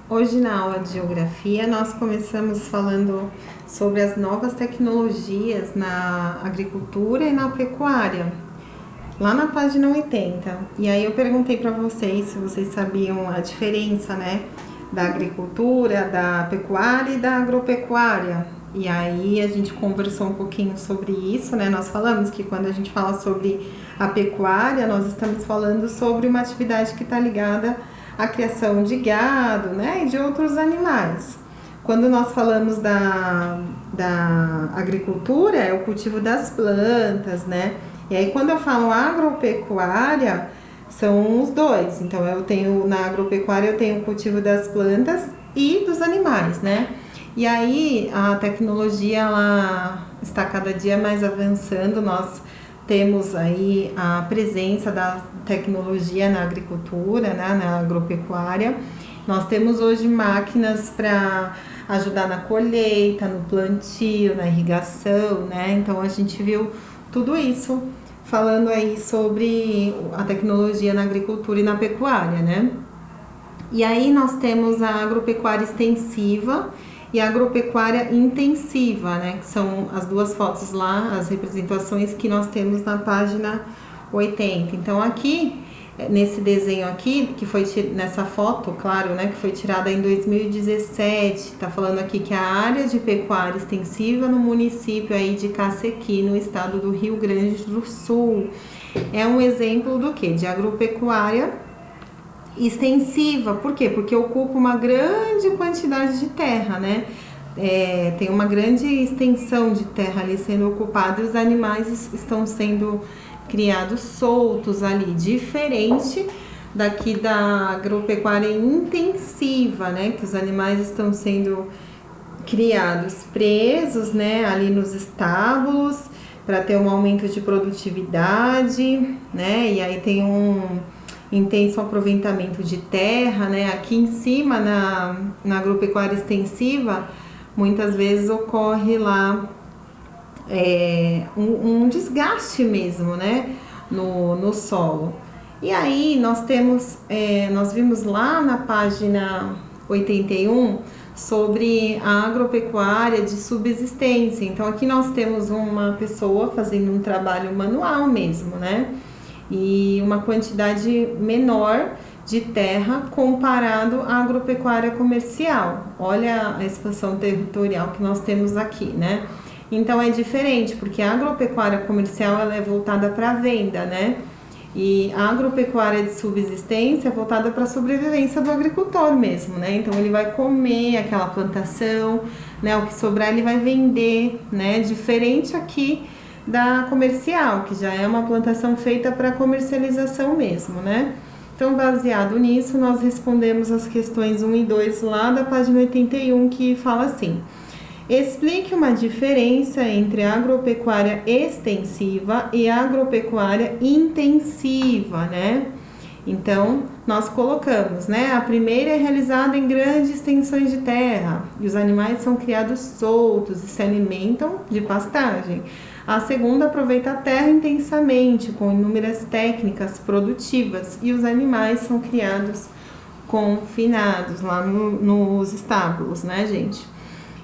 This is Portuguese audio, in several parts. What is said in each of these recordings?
Hoje, na aula de geografia, nós começamos falando sobre as novas tecnologias na agricultura e na pecuária, lá na página 80. E aí eu perguntei para vocês se vocês sabiam a diferença, né, da agricultura, da pecuária e da agropecuária. E aí a gente conversou um pouquinho sobre isso, né? Nós falamos que quando a gente fala sobre a pecuária, nós estamos falando sobre uma atividade que está ligada à criação de gado, né, e de outros animais. Quando nós falamos da agricultura, é o cultivo das plantas, né? E aí quando eu falo agropecuária, são os dois. Então eu tenho na agropecuária eu tenho o cultivo das plantas e dos animais, né? E aí a tecnologia ela está cada dia mais avançando. Nós temos aí a presença da tecnologia na agricultura, né, na agropecuária. Nós temos hoje máquinas para ajudar na colheita, no plantio, na irrigação, né? Então a gente viu tudo isso falando aí sobre a tecnologia na agricultura e na pecuária, né? E aí nós temos a agropecuária extensiva e a agropecuária intensiva, né? Que são as duas fotos lá, as representações que nós temos na página 80. Então aqui, nesse desenho aqui, que foi nessa foto, claro, né? Que foi tirada em 2017, tá falando aqui que a área de pecuária extensiva no município aí de Cacequi, no estado do Rio Grande do Sul, é um exemplo do que? De agropecuária extensiva. Por quê? Porque ocupa uma grande quantidade de terra, né? Tem uma grande extensão de terra ali sendo ocupada e os animais estão sendo criados soltos ali, diferente daqui da agropecuária intensiva, né? Que os animais estão sendo criados presos, né? Ali nos estábulos para ter um aumento de produtividade, né? E aí tem um intenso aproveitamento de terra, né? Aqui em cima, na agropecuária extensiva, muitas vezes ocorre lá um desgaste mesmo, né? No solo. E aí nós temos, nós vimos lá na página 81 sobre a agropecuária de subsistência. Então aqui nós temos uma pessoa fazendo um trabalho manual mesmo, né? E uma quantidade menor de terra comparado à agropecuária comercial. Olha a expansão territorial que nós temos aqui, né? Então é diferente, porque a agropecuária comercial ela é voltada para a venda, né? E a agropecuária de subsistência é voltada para a sobrevivência do agricultor mesmo, né? Então ele vai comer aquela plantação, né? O que sobrar ele vai vender, né? Diferente aqui da comercial, que já é uma plantação feita para comercialização mesmo, né? Então, baseado nisso, nós respondemos as questões 1 e 2 lá da página 81, que fala assim: explique uma diferença entre a agropecuária extensiva e a agropecuária intensiva, né? Então, nós colocamos, né? A primeira é realizada em grandes extensões de terra e os animais são criados soltos e se alimentam de pastagem. A segunda aproveita a terra intensamente, com inúmeras técnicas produtivas, e os animais são criados confinados lá nos estábulos, né, gente?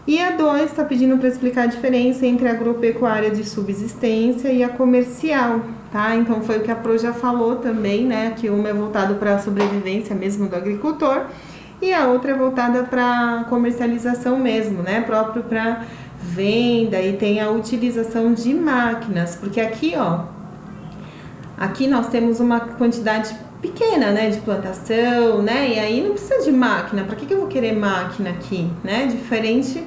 E a 2 está pedindo para explicar a diferença entre a agropecuária de subsistência e a comercial, tá? Então foi o que a Pro já falou também, né? Que uma é voltada para a sobrevivência mesmo do agricultor e a outra é voltada para comercialização mesmo, né? Próprio para venda, e tem a utilização de máquinas, porque aqui, ó, aqui nós temos uma quantidade pequena, né, de plantação, né, e aí não precisa de máquina. Para que eu vou querer máquina aqui, né? Diferente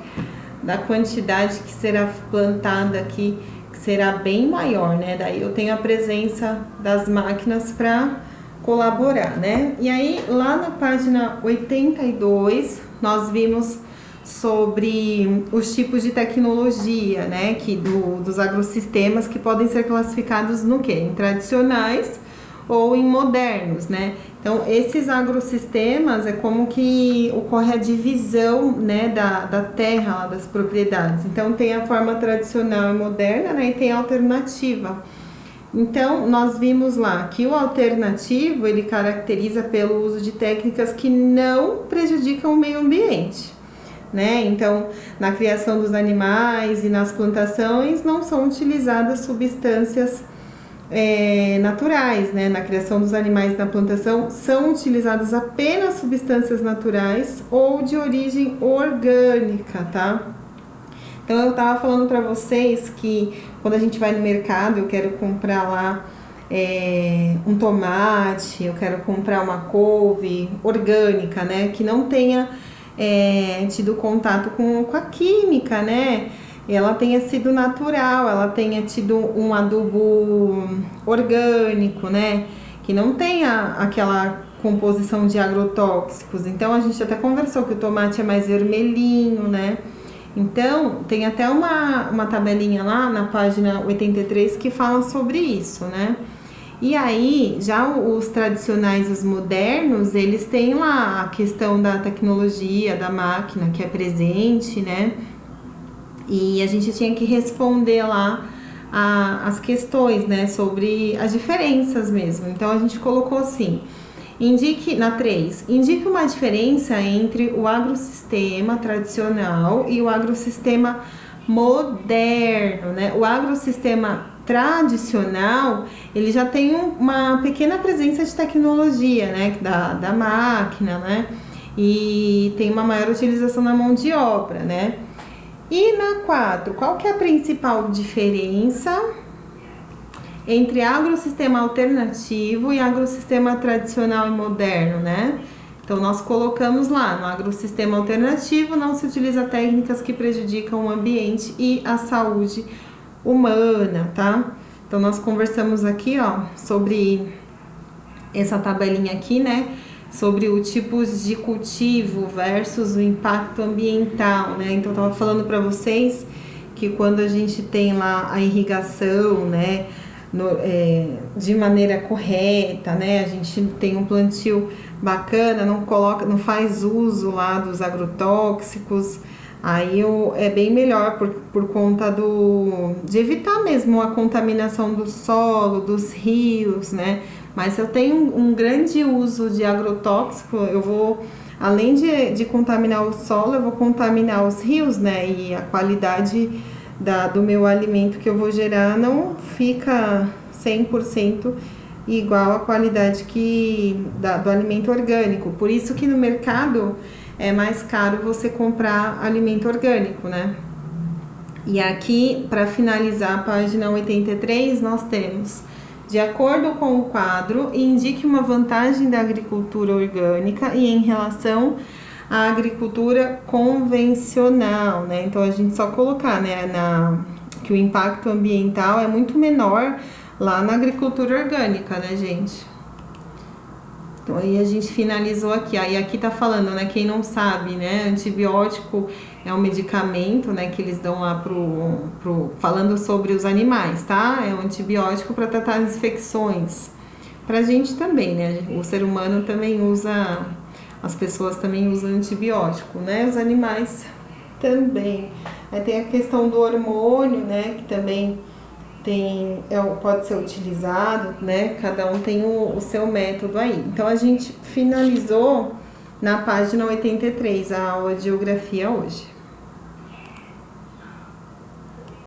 da quantidade que será plantada aqui, que será bem maior, né? Daí eu tenho a presença das máquinas para colaborar, né? E aí lá na página 82 nós vimos sobre os tipos de tecnologia, né, dos agrossistemas que podem ser classificados no quê? Em tradicionais ou em modernos, né? Então, esses agrossistemas é como que ocorre a divisão, né, da terra, das propriedades. Então, tem a forma tradicional e moderna, né, e tem a alternativa, Então, nós vimos lá que o alternativo, ele caracteriza pelo uso de técnicas que não prejudicam o meio ambiente, né? Então, na criação dos animais e nas plantações não são utilizadas substâncias naturais, né? Na criação dos animais na plantação são utilizadas apenas substâncias naturais ou de origem orgânica, tá? Então eu tava falando para vocês que quando a gente vai no mercado, eu quero comprar lá um tomate, eu quero comprar uma couve orgânica, né? Que não tenha tido contato com a química, né? Ela tenha sido natural, ela tenha tido um adubo orgânico, né? Que não tenha aquela composição de agrotóxicos. Então a gente até conversou que o tomate é mais vermelhinho, né? Então, tem até uma tabelinha lá na página 83 que fala sobre isso, né? E aí, já os tradicionais, os modernos, eles têm lá a questão da tecnologia, da máquina que é presente, né? E a gente tinha que responder lá as questões, né? Sobre as diferenças mesmo. Então, a gente colocou assim... na 3, indique uma diferença entre o agrossistema tradicional e o agrossistema moderno, né? O agrossistema tradicional, ele já tem uma pequena presença de tecnologia, né? Da máquina, né? E tem uma maior utilização da mão de obra, né? E na 4, qual que é a principal diferença entre agrossistema alternativo e agrossistema tradicional e moderno, né? Então, nós colocamos lá, no agrossistema alternativo não se utiliza técnicas que prejudicam o ambiente e a saúde humana, tá? Então, nós conversamos aqui, ó, sobre essa tabelinha aqui, né? Sobre o tipos de cultivo versus o impacto ambiental, né? Então, eu tava falando para vocês que quando a gente tem lá a irrigação, né? De maneira correta, né? A gente tem um plantio bacana, não faz uso lá dos agrotóxicos, aí é bem melhor por conta de evitar mesmo a contaminação do solo, dos rios, né? Mas se eu tenho um grande uso de agrotóxico, eu vou, além de contaminar o solo, eu vou contaminar os rios, né? E a qualidade do meu alimento que eu vou gerar não fica 100% igual à qualidade do alimento orgânico. Por isso que no mercado é mais caro você comprar alimento orgânico, né? E aqui, para finalizar a página 83, nós temos: de acordo com o quadro, indique uma vantagem da agricultura orgânica e em relação a agricultura convencional, né? Então a gente só colocar, né, que o impacto ambiental é muito menor lá na agricultura orgânica, né, gente? Então aí a gente finalizou aqui. Aí aqui tá falando, né, quem não sabe, né, antibiótico é um medicamento, né, que eles dão lá falando sobre os animais, tá? É um antibiótico para tratar as infecções. Pra gente também, né? O ser humano também usa, as pessoas também usam antibiótico, né? Os animais também. Aí tem a questão do hormônio, né? Que também pode ser utilizado, né? Cada um tem o seu método aí. Então a gente finalizou na página 83 a aula de geografia hoje.